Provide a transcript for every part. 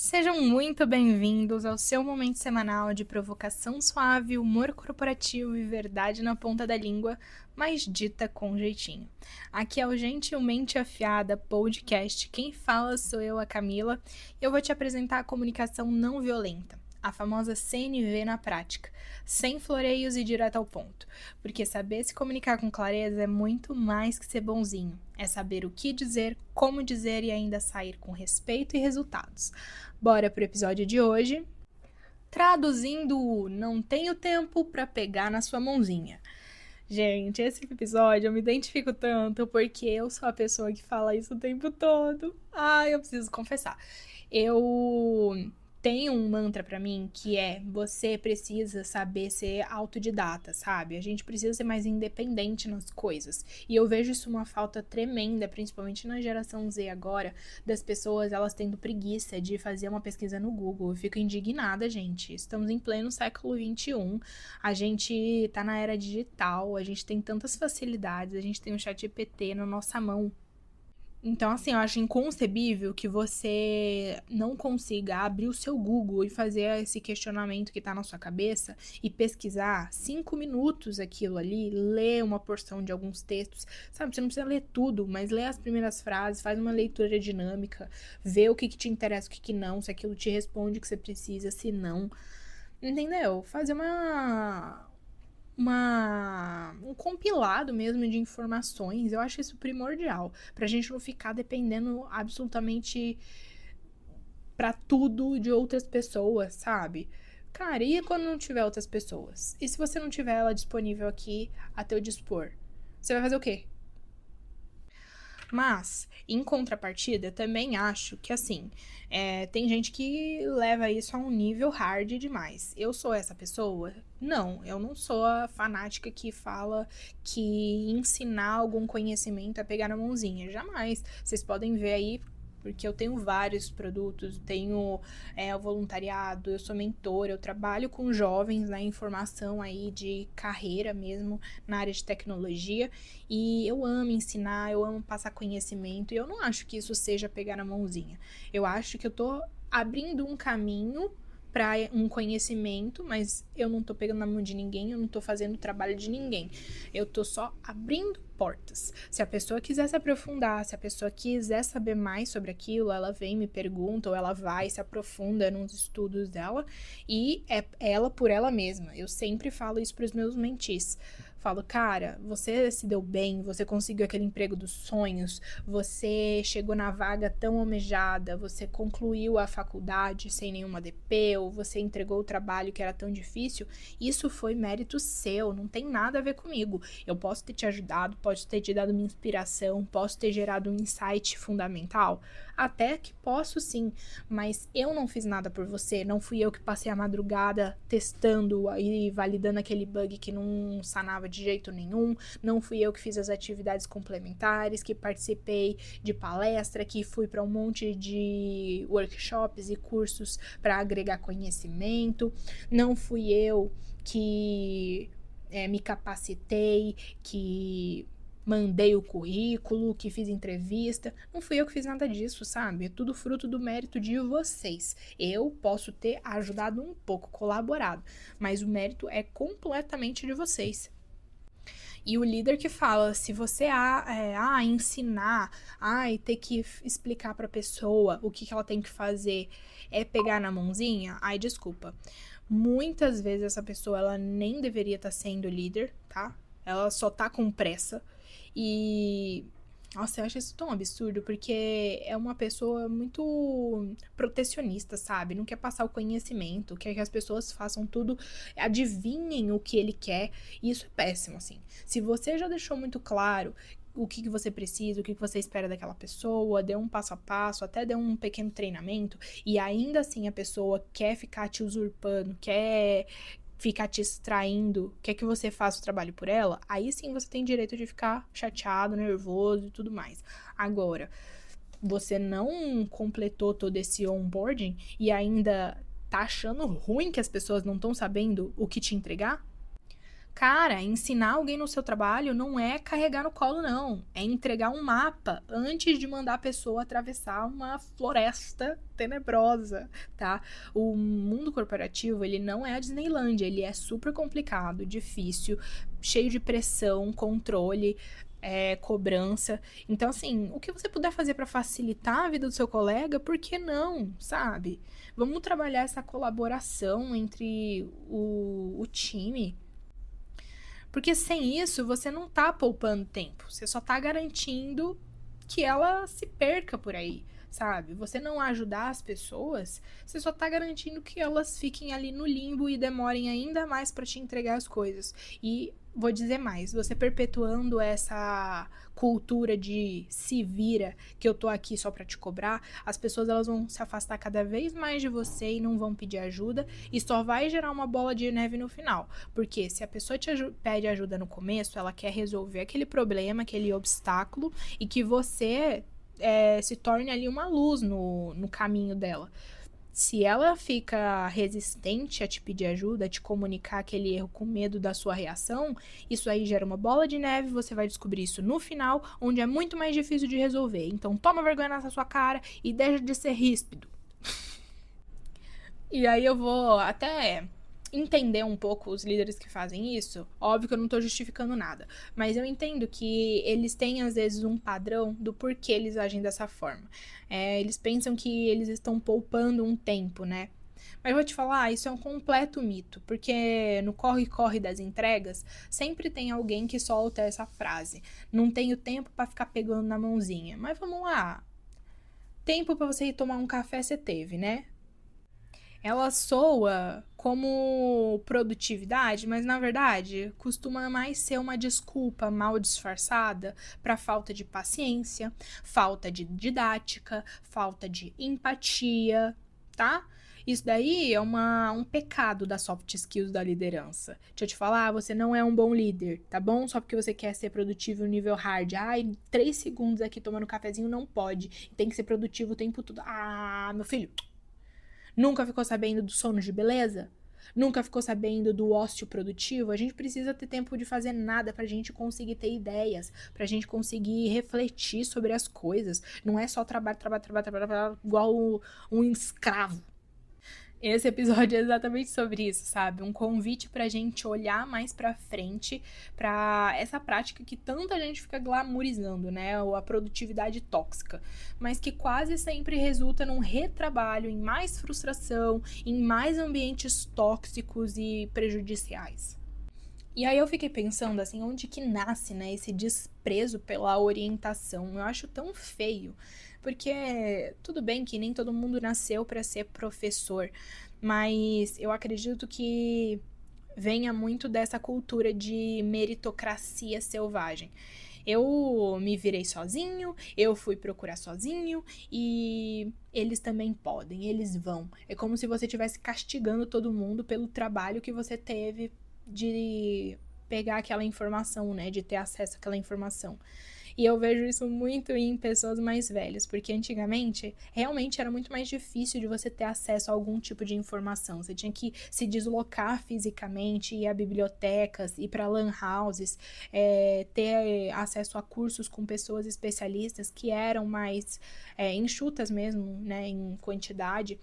Sejam muito bem-vindos ao seu momento semanal de provocação suave, humor corporativo e verdade na ponta da língua, mas dita com jeitinho. Aqui é o Gentilmente Afiada Podcast. Quem fala sou eu, a Camila, e eu vou te apresentar a comunicação não violenta, a famosa CNV na prática, sem floreios e direto ao ponto. Porque saber se comunicar com clareza é muito mais que ser bonzinho. É saber o que dizer, como dizer e ainda sair com respeito e resultados. Bora pro episódio de hoje. Traduzindo o não tenho tempo pra pegar na sua mãozinha. Gente, esse episódio eu me identifico tanto porque eu sou a pessoa que fala isso o tempo todo. Eu preciso confessar. Eu tenho um mantra pra mim que é: você precisa saber ser autodidata, sabe? A gente precisa ser mais independente nas coisas. E eu vejo isso uma falta tremenda, principalmente na geração Z agora, das pessoas elas tendo preguiça de fazer uma pesquisa no Google. Eu fico indignada, gente. Estamos em pleno século XXI, a gente tá na era digital, a gente tem tantas facilidades, a gente tem o ChatGPT na nossa mão. Então, assim, eu acho inconcebível que você não consiga abrir o seu Google e fazer esse questionamento que tá na sua cabeça e pesquisar 5 minutos aquilo ali, ler uma porção de alguns textos, sabe? Você não precisa ler tudo, mas lê as primeiras frases, faz uma leitura dinâmica, vê o que te interessa, o que não, se aquilo te responde o que você precisa, se não. Entendeu? Fazer um compilado mesmo de informações. Eu acho isso primordial, pra gente não ficar dependendo absolutamente pra tudo de outras pessoas, sabe? Cara, e quando não tiver outras pessoas? E se você não tiver ela disponível aqui a teu dispor? Você vai fazer o quê? Mas, em contrapartida, eu também acho que, assim, tem gente que leva isso a um nível hard demais. Eu sou essa pessoa? Não, eu não sou a fanática que fala que ensinar algum conhecimento é pegar na mãozinha. Jamais. Vocês podem ver aí, porque eu tenho vários produtos, tenho o voluntariado, eu sou mentora, eu trabalho com jovens na informação aí de carreira mesmo na área de tecnologia, e eu amo ensinar, eu amo passar conhecimento, e eu não acho que isso seja pegar na mãozinha. Eu acho que eu tô abrindo um caminho para um conhecimento, mas eu não tô pegando na mão de ninguém, eu não tô fazendo o trabalho de ninguém. Eu tô só abrindo portas. Se a pessoa quiser se aprofundar, se a pessoa quiser saber mais sobre aquilo, ela vem, me pergunta, ou ela vai, se aprofunda nos estudos dela, e é ela por ela mesma. Eu sempre falo isso pros meus mentis. Falo, cara, você se deu bem, você conseguiu aquele emprego dos sonhos, você chegou na vaga tão almejada, você concluiu a faculdade sem nenhuma DP, ou você entregou o trabalho que era tão difícil. Isso foi mérito seu, não tem nada a ver comigo. Eu posso ter te ajudado, posso ter te dado uma inspiração, posso ter gerado um insight fundamental, até que posso sim, mas eu não fiz nada por você, não fui eu que passei a madrugada testando e validando aquele bug que não sanava de jeito nenhum, não fui eu que fiz as atividades complementares, que participei de palestra, que fui para um monte de workshops e cursos para agregar conhecimento, não fui eu que me capacitei, que mandei o currículo, que fiz entrevista. Não fui eu que fiz nada disso, sabe? É tudo fruto do mérito de vocês. Eu posso ter ajudado um pouco, colaborado, mas o mérito é completamente de vocês. E o líder que fala, se você ensinar, e ter que explicar pra pessoa o que ela tem que fazer é pegar na mãozinha, desculpa. Muitas vezes essa pessoa, ela nem deveria estar sendo líder, tá? Ela só tá com pressa. E nossa, eu acho isso tão absurdo, porque é uma pessoa muito protecionista, sabe? Não quer passar o conhecimento, quer que as pessoas façam tudo, adivinhem o que ele quer, e isso é péssimo, assim. Se você já deixou muito claro o que você precisa, o que você espera daquela pessoa, deu um passo a passo, até deu um pequeno treinamento, e ainda assim a pessoa quer ficar te usurpando, quer ficar te extraindo, quer que você faça o trabalho por ela, aí sim você tem direito de ficar chateado, nervoso e tudo mais. Agora, você não completou todo esse onboarding e ainda tá achando ruim que as pessoas não estão sabendo o que te entregar? Cara, ensinar alguém no seu trabalho não é carregar no colo, não. É entregar um mapa antes de mandar a pessoa atravessar uma floresta tenebrosa, tá? O mundo corporativo, ele não é a Disneylândia, ele é super complicado, difícil, cheio de pressão, controle, cobrança. Então, assim, o que você puder fazer para facilitar a vida do seu colega, por que não, sabe? Vamos trabalhar essa colaboração entre o time. Porque sem isso, você não tá poupando tempo. Você só tá garantindo que ela se perca por aí, sabe? Você não ajudar as pessoas, você só tá garantindo que elas fiquem ali no limbo e demorem ainda mais para te entregar as coisas. E vou dizer mais, você perpetuando essa cultura de se vira, que eu tô aqui só para te cobrar, as pessoas elas vão se afastar cada vez mais de você e não vão pedir ajuda, e só vai gerar uma bola de neve no final. Porque se a pessoa pede ajuda no começo, ela quer resolver aquele problema, aquele obstáculo, e que você se torne ali uma luz no caminho dela. Se ela fica resistente a te pedir ajuda, a te comunicar aquele erro com medo da sua reação, isso aí gera uma bola de neve, você vai descobrir isso no final, onde é muito mais difícil de resolver. Então toma vergonha nessa sua cara e deixa de ser ríspido. E aí eu vou até entender um pouco os líderes que fazem isso. Óbvio que eu não tô justificando nada, mas eu entendo que eles têm às vezes um padrão do porquê eles agem dessa forma. Eles pensam que eles estão poupando um tempo, né? Mas eu vou te falar, isso é um completo mito, porque no corre-corre das entregas, sempre tem alguém que solta essa frase: não tenho tempo pra ficar pegando na mãozinha. Mas vamos lá, tempo pra você ir tomar um café você teve, né? Ela soa como produtividade, mas na verdade costuma mais ser uma desculpa mal disfarçada para falta de paciência, falta de didática, falta de empatia, tá? Isso daí é um pecado das soft skills da liderança. Deixa eu te falar, você não é um bom líder, tá bom? Só porque você quer ser produtivo no nível hard. Ai, 3 segundos aqui tomando cafezinho não pode. Tem que ser produtivo o tempo todo. Ah, meu filho, nunca ficou sabendo do sono de beleza? Nunca ficou sabendo do ócio produtivo? A gente precisa ter tempo de fazer nada pra gente conseguir ter ideias, pra gente conseguir refletir sobre as coisas. Não é só trabalho, trabalho, trabalho, trabalho, trabalho igual um escravo. Esse episódio é exatamente sobre isso, sabe? Um convite pra gente olhar mais pra frente, pra essa prática que tanta gente fica glamourizando, né? Ou a produtividade tóxica, mas que quase sempre resulta num retrabalho, em mais frustração, em mais ambientes tóxicos e prejudiciais. E aí eu fiquei pensando, assim, onde que nasce, né, esse desprezo pela orientação. Eu acho tão feio, porque tudo bem que nem todo mundo nasceu para ser professor, mas eu acredito que venha muito dessa cultura de meritocracia selvagem. Eu me virei sozinho, eu fui procurar sozinho e eles também podem, eles vão. É como se você estivesse castigando todo mundo pelo trabalho que você teve de pegar aquela informação, né, de ter acesso àquela informação. E eu vejo isso muito em pessoas mais velhas, porque antigamente realmente era muito mais difícil de você ter acesso a algum tipo de informação. Você tinha que se deslocar fisicamente, ir a bibliotecas, ir para lan houses, ter acesso a cursos com pessoas especialistas que eram mais enxutas mesmo, né, em quantidade.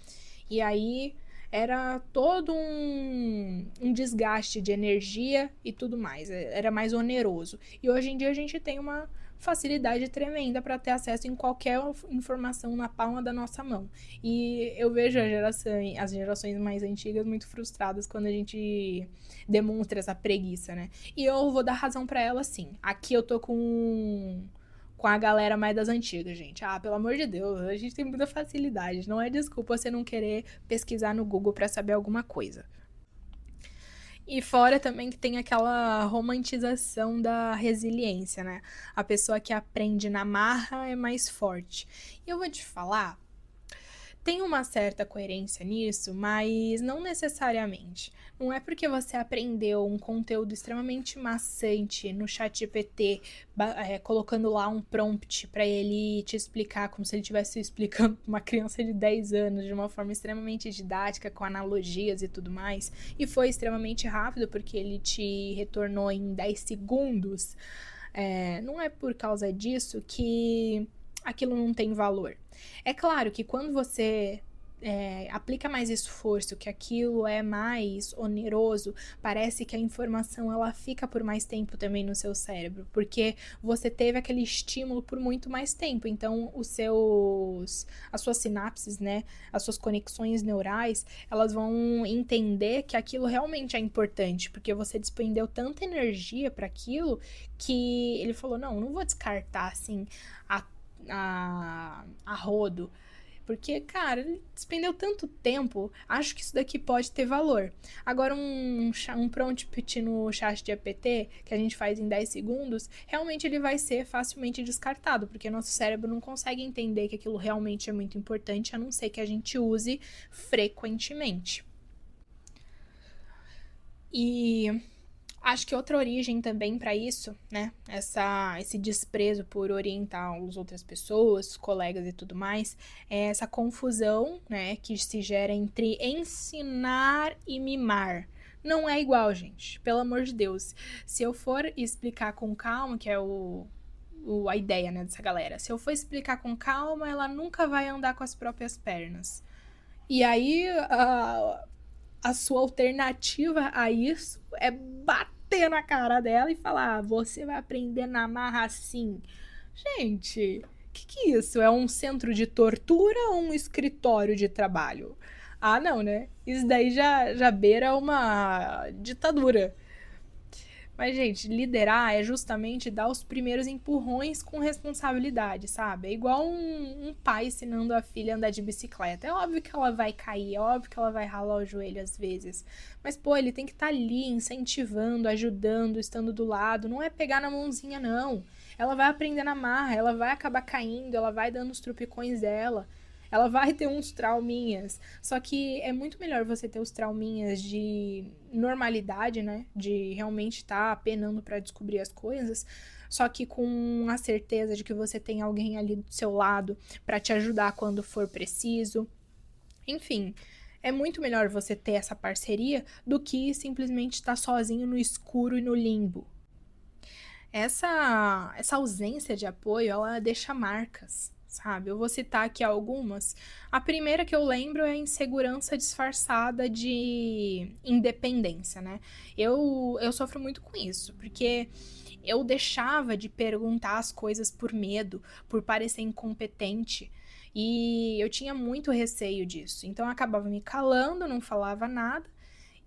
E aí era todo um desgaste de energia e tudo mais, era mais oneroso. E hoje em dia a gente tem uma facilidade tremenda para ter acesso em qualquer informação na palma da nossa mão. E eu vejo as gerações mais antigas muito frustradas quando a gente demonstra essa preguiça, né? E eu vou dar razão para elas sim. Aqui eu tô com a galera mais das antigas, gente. Ah, pelo amor de Deus, a gente tem muita facilidade. Não é desculpa você não querer pesquisar no Google para saber alguma coisa. E fora também que tem aquela romantização da resiliência, né? A pessoa que aprende na marra é mais forte. E eu vou te falar, Tem uma certa coerência nisso, mas não necessariamente. Não é porque você aprendeu um conteúdo extremamente maçante no ChatGPT, colocando lá um prompt para ele te explicar como se ele estivesse explicando para uma criança de 10 anos de uma forma extremamente didática, com analogias e tudo mais, e foi extremamente rápido porque ele te retornou em 10 segundos. Não é por causa disso que aquilo não tem valor. É claro que quando você aplica mais esforço, que aquilo é mais oneroso, parece que a informação ela fica por mais tempo também no seu cérebro, porque você teve aquele estímulo por muito mais tempo. Então, as suas sinapses, né, as suas conexões neurais, elas vão entender que aquilo realmente é importante, porque você despendeu tanta energia para aquilo que ele falou: não vou descartar assim a rodo. Porque, cara, ele despendeu tanto tempo, acho que isso daqui pode ter valor. Agora, um prompt no chat de GPT, que a gente faz em 10 segundos, realmente ele vai ser facilmente descartado, porque nosso cérebro não consegue entender que aquilo realmente é muito importante, a não ser que a gente use frequentemente. E acho que outra origem também para isso, né? Esse desprezo por orientar as outras pessoas, colegas e tudo mais, é essa confusão, né, que se gera entre ensinar e mimar. Não é igual, gente. Pelo amor de Deus. Se eu for explicar com calma, que é a ideia, né, dessa galera. Se eu for explicar com calma, ela nunca vai andar com as próprias pernas. E aí, a sua alternativa a isso é bater na cara dela e falar: você vai aprender na marra assim. Gente, que é isso? É um centro de tortura ou um escritório de trabalho? Ah, não, né? Isso daí já beira uma ditadura. Mas, gente, liderar é justamente dar os primeiros empurrões com responsabilidade, sabe? É igual um pai ensinando a filha a andar de bicicleta. É óbvio que ela vai cair, é óbvio que ela vai ralar o joelho às vezes. Mas, pô, ele tem que estar ali incentivando, ajudando, estando do lado. Não é pegar na mãozinha, não. Ela vai aprender na marra, ela vai acabar caindo, ela vai dando os tropicões dela. Ela vai ter uns trauminhas. Só que é muito melhor você ter os trauminhas de normalidade, né? De realmente estar penando para descobrir as coisas. Só que com a certeza de que você tem alguém ali do seu lado para te ajudar quando for preciso. Enfim, é muito melhor você ter essa parceria do que simplesmente estar sozinho no escuro e no limbo. Essa ausência de apoio, ela deixa marcas, sabe? Eu vou citar aqui algumas. A primeira que eu lembro é a insegurança disfarçada de independência, né? Eu sofro muito com isso, porque eu deixava de perguntar as coisas por medo, por parecer incompetente. E eu tinha muito receio disso. Então eu acabava me calando, não falava nada.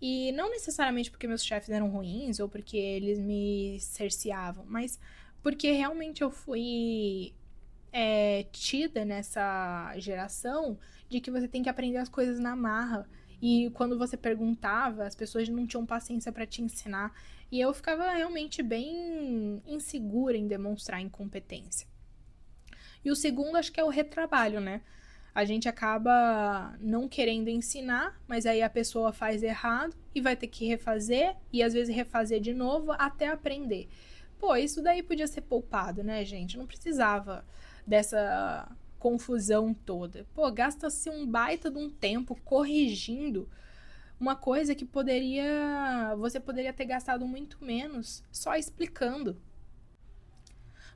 E não necessariamente porque meus chefes eram ruins ou porque eles me cerceavam, mas porque realmente eu fui tida nessa geração de que você tem que aprender as coisas na marra. E quando você perguntava, as pessoas não tinham paciência para te ensinar. E eu ficava realmente bem insegura em demonstrar incompetência. E o segundo, acho que é o retrabalho, né? A gente acaba não querendo ensinar, mas aí a pessoa faz errado e vai ter que refazer e às vezes refazer de novo até aprender. Pô, isso daí podia ser poupado, né, gente? Não precisava dessa confusão toda. Pô, gasta-se um baita de um tempo corrigindo uma coisa que você poderia ter gastado muito menos só explicando.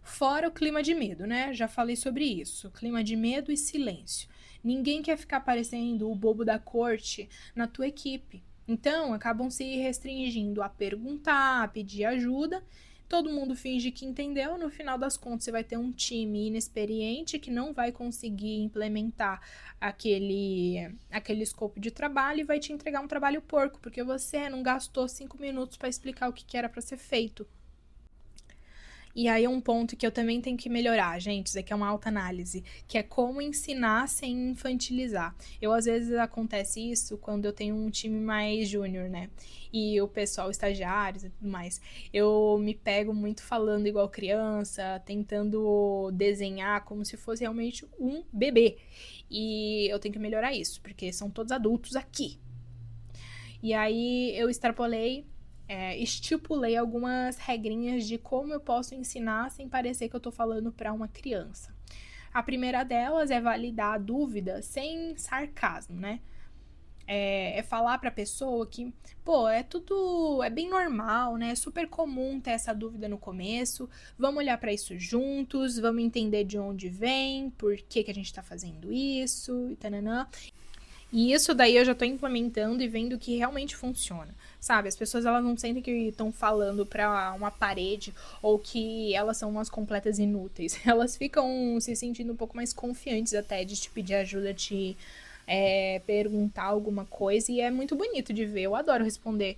Fora o clima de medo, né? Já falei sobre isso. Clima de medo e silêncio. Ninguém quer ficar parecendo o bobo da corte na tua equipe. Então, acabam se restringindo a perguntar, a pedir ajuda. Todo mundo finge que entendeu. No final das contas, você vai ter um time inexperiente que não vai conseguir implementar aquele escopo de trabalho e vai te entregar um trabalho porco, porque você não gastou 5 minutos para explicar o que era para ser feito. E aí é um ponto que eu também tenho que melhorar, gente, isso aqui é uma autoanálise, que é como ensinar sem infantilizar. Eu, às vezes, acontece isso quando eu tenho um time mais júnior, né? E o pessoal, estagiários e tudo mais. Eu me pego muito falando igual criança, tentando desenhar como se fosse realmente um bebê. E eu tenho que melhorar isso, porque são todos adultos aqui. E aí eu extrapolei, estipulei algumas regrinhas de como eu posso ensinar sem parecer que eu tô falando para uma criança. A primeira delas é validar a dúvida sem sarcasmo, né? É falar pra pessoa que, pô, é bem normal, né? É super comum ter essa dúvida no começo. Vamos olhar pra isso juntos, vamos entender de onde vem, por que a gente tá fazendo isso, e tananã. E isso daí eu já tô implementando e vendo que realmente funciona, sabe? As pessoas, elas não sentem que estão falando pra uma parede ou que elas são umas completas inúteis. Elas ficam se sentindo um pouco mais confiantes até de te pedir ajuda, te perguntar alguma coisa. E é muito bonito de ver. Eu adoro responder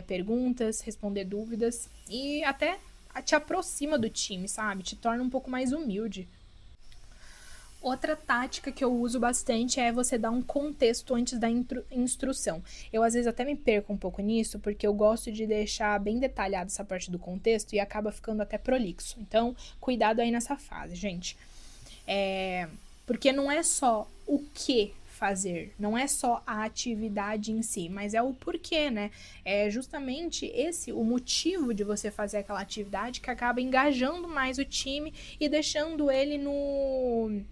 perguntas, responder dúvidas e até te aproxima do time, sabe? Te torna um pouco mais humilde. Outra tática que eu uso bastante é você dar um contexto antes da instrução. Eu, às vezes, até me perco um pouco nisso, porque eu gosto de deixar bem detalhado essa parte do contexto e acaba ficando até prolixo. Então, cuidado aí nessa fase, gente. Porque não é só o que fazer, não é só a atividade em si, mas é o porquê, né? É justamente esse o motivo de você fazer aquela atividade que acaba engajando mais o time e deixando ele no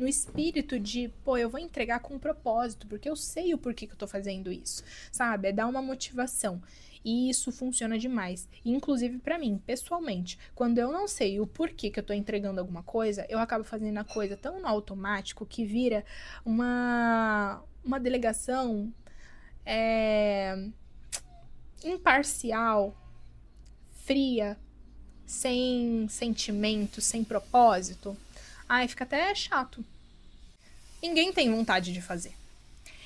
espírito de, pô, eu vou entregar com um propósito, porque eu sei o porquê que eu tô fazendo isso, sabe? É dar uma motivação. E isso funciona demais. Inclusive para mim, pessoalmente, quando eu não sei o porquê que eu tô entregando alguma coisa, eu acabo fazendo a coisa tão no automático que vira uma delegação imparcial, fria, sem sentimento, sem propósito. Ai, fica até chato. Ninguém tem vontade de fazer.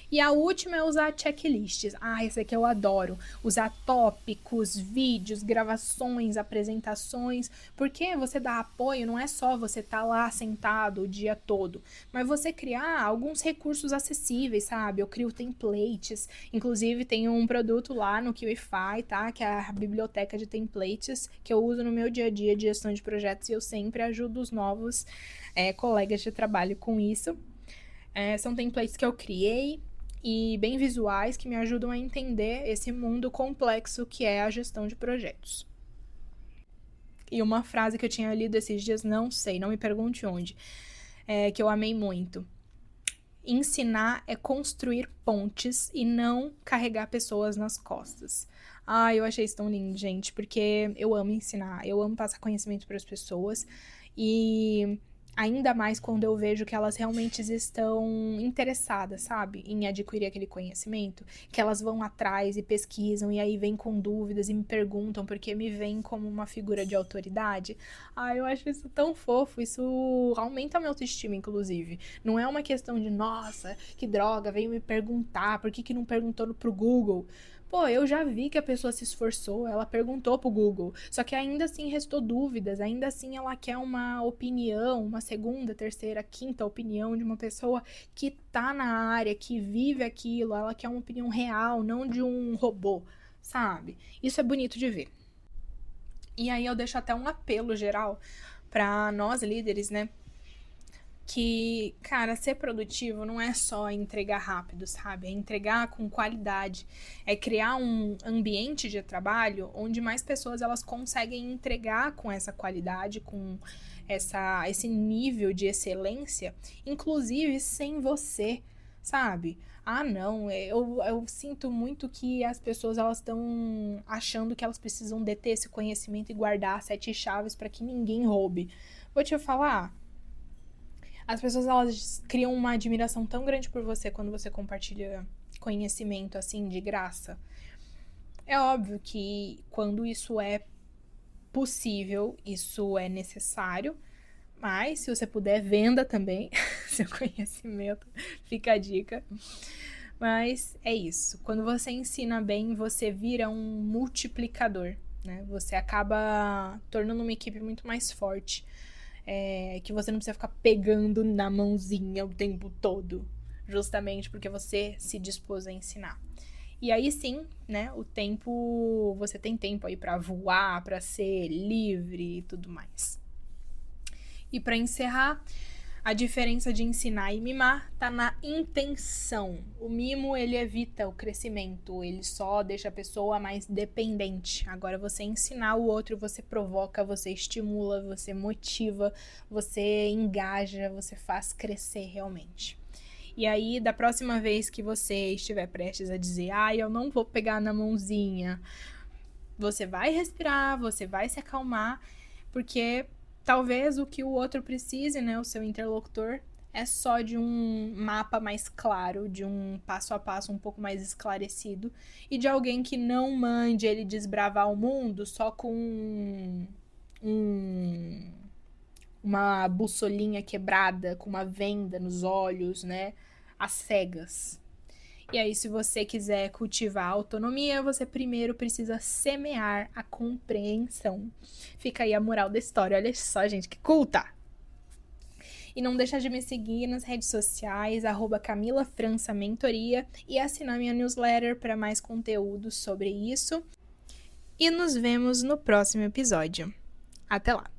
E a última é usar checklists. Esse aqui eu adoro. Usar tópicos, vídeos, gravações, apresentações. Porque você dá apoio, não é só você estar lá sentado o dia todo, mas você criar alguns recursos acessíveis, sabe? Eu crio templates. Inclusive, tem um produto lá no Kiwify, tá? Que é a biblioteca de templates, que eu uso no meu dia a dia de gestão de projetos e eu sempre ajudo os novos colegas de trabalho com isso. São templates que eu criei e bem visuais que me ajudam a entender esse mundo complexo que é a gestão de projetos. E uma frase que eu tinha lido esses dias, não sei, não me pergunte onde, que eu amei muito. Ensinar é construir pontes e não carregar pessoas nas costas. Eu achei isso tão lindo, gente, porque eu amo ensinar, eu amo passar conhecimento para as pessoas e ainda mais quando eu vejo que elas realmente estão interessadas, sabe, em adquirir aquele conhecimento, que elas vão atrás e pesquisam e aí vêm com dúvidas e me perguntam porque me veem como uma figura de autoridade. Eu acho isso tão fofo, isso aumenta a minha autoestima, inclusive. Não é uma questão de, nossa, que droga, veio me perguntar, por que não perguntou pro Google? Pô, eu já vi que a pessoa se esforçou, ela perguntou pro Google, só que ainda assim restou dúvidas, ainda assim ela quer uma opinião, uma segunda, terceira, quinta opinião de uma pessoa que tá na área, que vive aquilo, ela quer uma opinião real, não de um robô, sabe? Isso é bonito de ver. E aí eu deixo até um apelo geral pra nós líderes, né? Que, cara, ser produtivo não é só entregar rápido, sabe? É entregar com qualidade. É criar um ambiente de trabalho onde mais pessoas elas conseguem entregar com essa qualidade, com esse nível de excelência, inclusive sem você, sabe? Não, eu sinto muito que as pessoas elas estão achando que elas precisam deter esse conhecimento e guardar 7 chaves para que ninguém roube. Vou te falar, as pessoas elas criam uma admiração tão grande por você quando você compartilha conhecimento assim de graça. É óbvio que quando isso é possível, isso é necessário, mas se você puder, venda também seu conhecimento, fica a dica. Mas é isso. Quando você ensina bem, você vira um multiplicador. né? Você acaba tornando uma equipe muito mais forte, que você não precisa ficar pegando na mãozinha o tempo todo, justamente porque você se dispôs a ensinar. E aí sim, né, você tem tempo aí pra voar, pra ser livre e tudo mais. E pra encerrar, a diferença de ensinar e mimar tá na intenção. O mimo, ele evita o crescimento, ele só deixa a pessoa mais dependente. Agora, você ensinar o outro, você provoca, você estimula, você motiva, você engaja, você faz crescer realmente. E aí, da próxima vez que você estiver prestes a dizer, eu não vou pegar na mãozinha, você vai respirar, você vai se acalmar, porque talvez o que o outro precise, né, o seu interlocutor, é só de um mapa mais claro, de um passo a passo um pouco mais esclarecido, e de alguém que não mande ele desbravar o mundo só com uma bussolinha quebrada, com uma venda nos olhos, né, às cegas. E aí, se você quiser cultivar a autonomia, você primeiro precisa semear a compreensão. Fica aí a moral da história. Olha só, gente, que culta! E não deixa de me seguir nas redes sociais, @CamilaFrançaMentoria, e assinar minha newsletter para mais conteúdo sobre isso. E nos vemos no próximo episódio. Até lá!